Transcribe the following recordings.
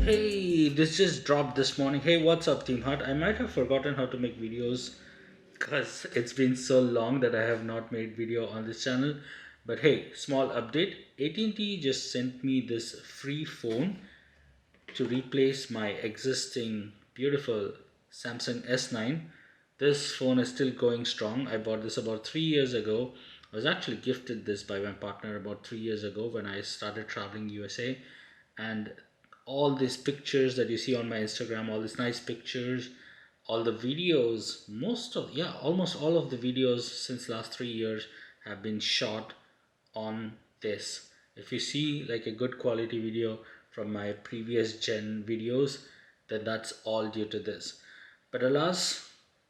Hey, this just dropped this morning. Hey, what's up, Team Heart? I might have forgotten how to make videos because it's been so long that I have not made video on this channel. But hey, small update. at&t just sent me this free phone to replace my existing beautiful Samsung S9. This phone is still going strong. I bought this about 3 years ago. I was actually gifted this by my partner about 3 years ago when I started traveling USA. And all these pictures that you see on my Instagram, all these nice pictures, all the videos, almost all of the videos since last 3 years have been shot on this. If you see like a good quality video from my previous gen videos, then that's all due to this. But alas,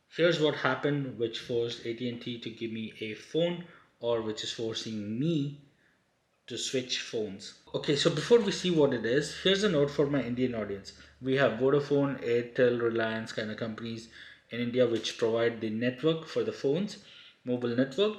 here's what happened which forced at&t to give me a phone, or which is forcing me to switch phones. Okay, so before we see what it is, here's a note for my Indian audience. We have Vodafone, Airtel, Reliance kind of companies in India which provide the network for the phones, mobile network.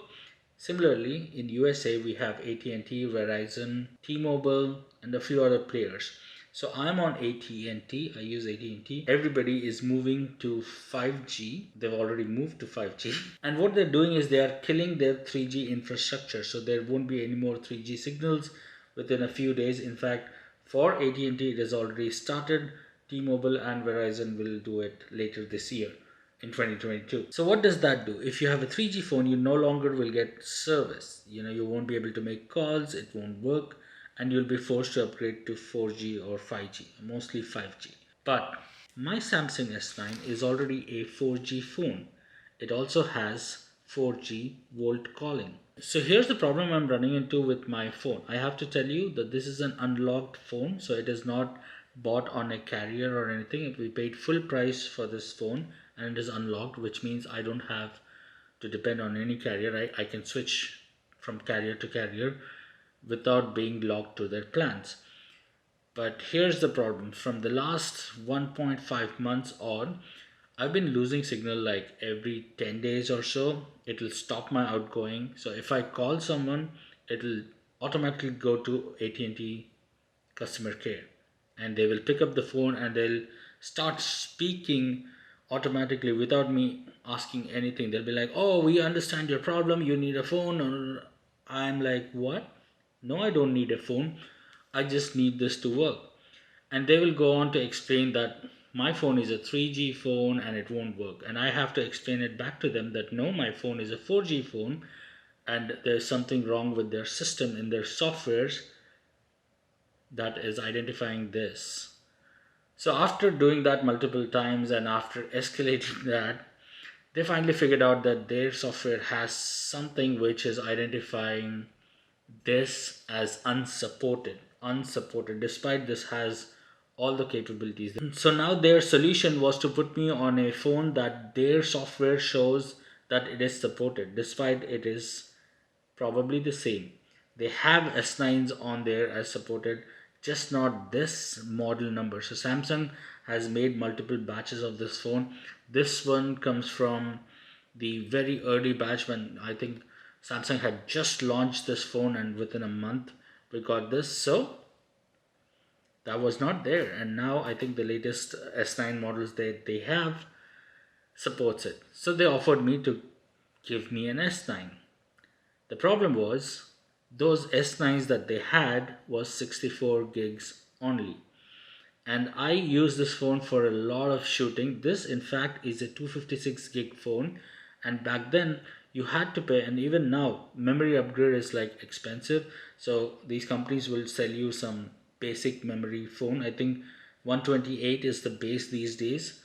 Similarly, in USA we have at&t, Verizon, T-Mobile, and a few other players. So I'm on at&t. I use at&t. Everybody is moving to 5G. They've already moved to 5G. And what they're doing is they are killing their 3G infrastructure. So there won't be any more 3G signals within a few days. In fact, for at&t it has already started. T-Mobile and Verizon will do it later this year in 2022. So what does that do? If you have a 3G phone, you no longer will get service. You won't be able to make calls, it won't work, and you'll be forced to upgrade to 4G or 5G, mostly 5G. But my Samsung S9 is already a 4G phone. It also has 4G volt calling. So here's the problem I'm running into with my phone. I have to tell you that this is an unlocked phone, so it is not bought on a carrier or anything. We paid full price for this phone and it is unlocked, which means I don't have to depend on any carrier. I can switch from carrier to carrier without being locked to their plans. But here's the problem. From the last 1.5 months on, I've been losing signal like every 10 days or so. It'll stop my outgoing. So if I call someone, it'll automatically go to at&t customer care, and they will pick up the phone and they'll start speaking automatically without me asking anything. They'll be like, oh, we understand your problem, you need a phone. Or I'm like, what? No, I don't need a phone, I just need this to work. And they will go on to explain that my phone is a 3G phone and it won't work, and I have to explain it back to them that no, my phone is a 4G phone and there's something wrong with their system in their softwares that is identifying this. So after doing that multiple times and after escalating that, they finally figured out that their software has something which is identifying this as unsupported, despite this has all the capabilities. So now their solution was to put me on a phone that their software shows that it is supported, despite it is probably the same. They have S9s on there as supported, just not this model number. So Samsung has made multiple batches of this phone. This one comes from the very early batch when I think Samsung had just launched this phone, and within a month we got this. So that was not there, and now I think the latest S9 models they have supports it. So they offered me to give me an S9. The problem was those S9s that they had was 64 gigs only. And I use this phone for a lot of shooting. This in fact is a 256 gig phone, and back then you had to pay, and even now memory upgrade is like expensive. So these companies will sell you some basic memory phone. I think 128 is the base these days,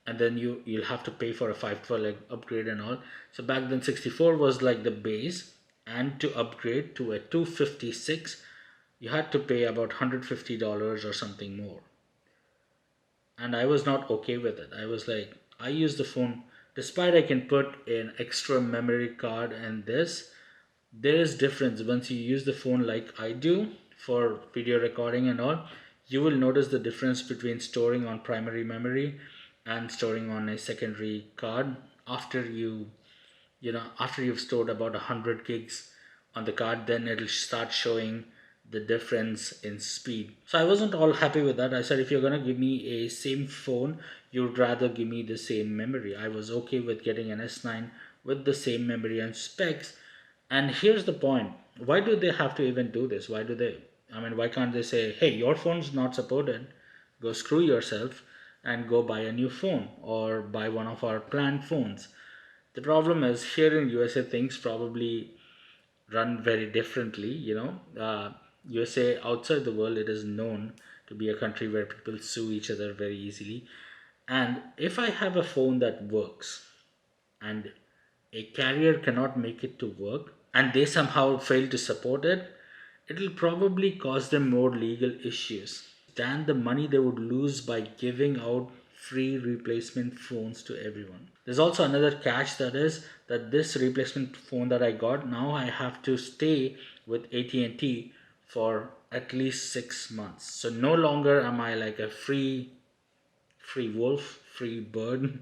and then you'll have to pay for a 512 like upgrade and all. So back then 64 was like the base, and to upgrade to a 256 you had to pay about $150 or something more. And I was not okay with it. I was like, I use the phone, despite I can put an extra memory card and this, there is difference once you use the phone like I do for video recording and all. You will notice the difference between storing on primary memory and storing on a secondary card. After after you've stored about 100 gigs on the card, then it'll start showing the difference in speed. So I wasn't all happy with that. I said, if you're gonna give me a same phone, you'd rather give me the same memory. I was okay with getting an S9 with the same memory and specs. And here's the point. Why do they have to even do this? Why can't they say, hey, your phone's not supported, go screw yourself and go buy a new phone or buy one of our planned phones? The problem is here in USA, things probably run very differently. USA outside the world, it is known to be a country where people sue each other very easily. And if I have a phone that works and a carrier cannot make it to work and they somehow fail to support it, it'll probably cause them more legal issues than the money they would lose by giving out free replacement phones to everyone. There's also another catch, that is that this replacement phone that I got, now I have to stay with at&t for at least 6 months. So no longer am I like a free wolf, free bird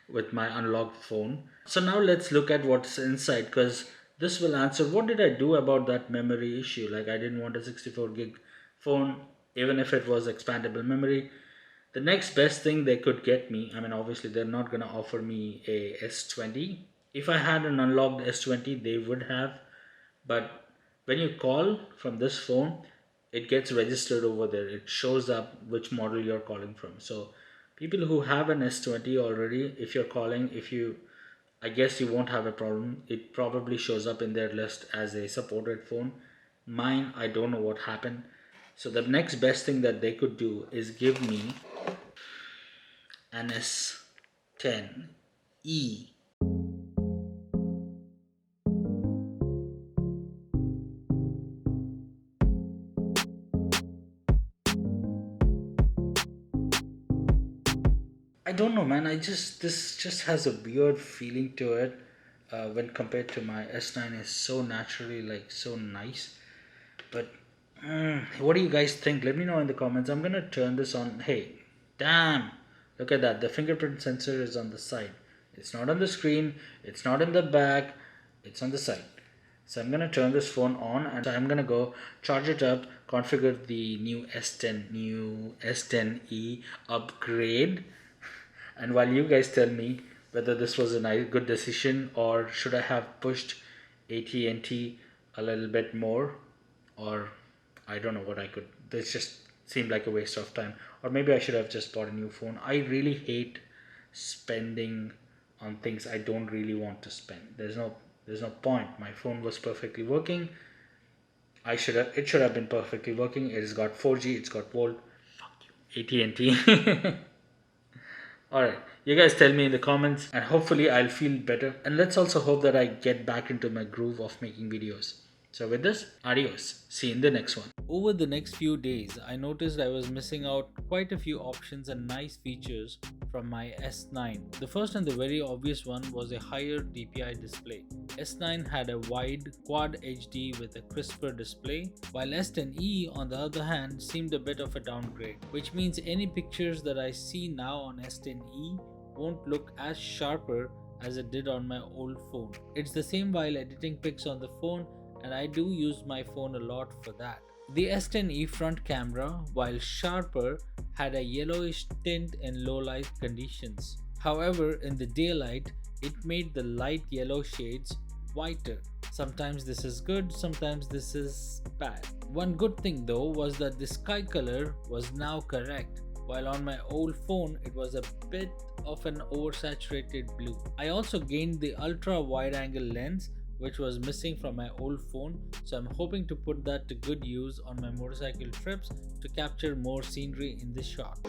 with my unlocked phone. So now let's look at what's inside, because this will answer what did I do about that memory issue. Like, I didn't want a 64 gig phone, even if it was expandable memory. The next best thing they could get me, obviously they're not going to offer me a S20. If I had an unlocked S20, they would have. But when you call from this phone, it gets registered over there. It shows up which model you're calling from. So people who have an S20 already, if you're calling, I guess you won't have a problem. It probably shows up in their list as a supported phone. Mine, I don't know what happened. So the next best thing that they could do is give me an S10e. I don't know, man. This just has a weird feeling to it when compared to my S9. Is so naturally like so nice. But what do you guys think? Let me know in the comments. I'm gonna turn this on. Hey, damn! Look at that. The fingerprint sensor is on the side. It's not on the screen. It's not in the back. It's on the side. So I'm gonna turn this phone on and I'm gonna go charge it up, configure the new S10e upgrade. And while you guys tell me whether this was a nice, good decision, or should I have pushed at&t a little bit more, or I don't know what I could. This just seemed like a waste of time, or maybe I should have just bought a new phone. I really hate spending on things I don't really want to spend. There's no point. My phone was perfectly working. It should have been perfectly working. It has got 4G. It's got Volt. Fuck you, at&t. Alright, you guys tell me in the comments and hopefully I'll feel better. And let's also hope that I get back into my groove of making videos. So with this, adios. See you in the next one. Over the next few days, I noticed I was missing out quite a few options and nice features from my S9. The first and the very obvious one was a higher DPI display. S9 had a wide Quad HD with a crisper display, while S10e on the other hand seemed a bit of a downgrade, which means any pictures that I see now on S10e won't look as sharper as it did on my old phone. It's the same while editing pics on the phone, and I do use my phone a lot for that. The S10e front camera, while sharper, had a yellowish tint in low light conditions. However, in the daylight, it made the light yellow shades whiter. Sometimes this is good, sometimes this is bad. One good thing though was that the sky color was now correct, while on my old phone it was a bit of an oversaturated blue. I also gained the ultra wide angle lens, which was missing from my old phone, so I'm hoping to put that to good use on my motorcycle trips to capture more scenery in this shot.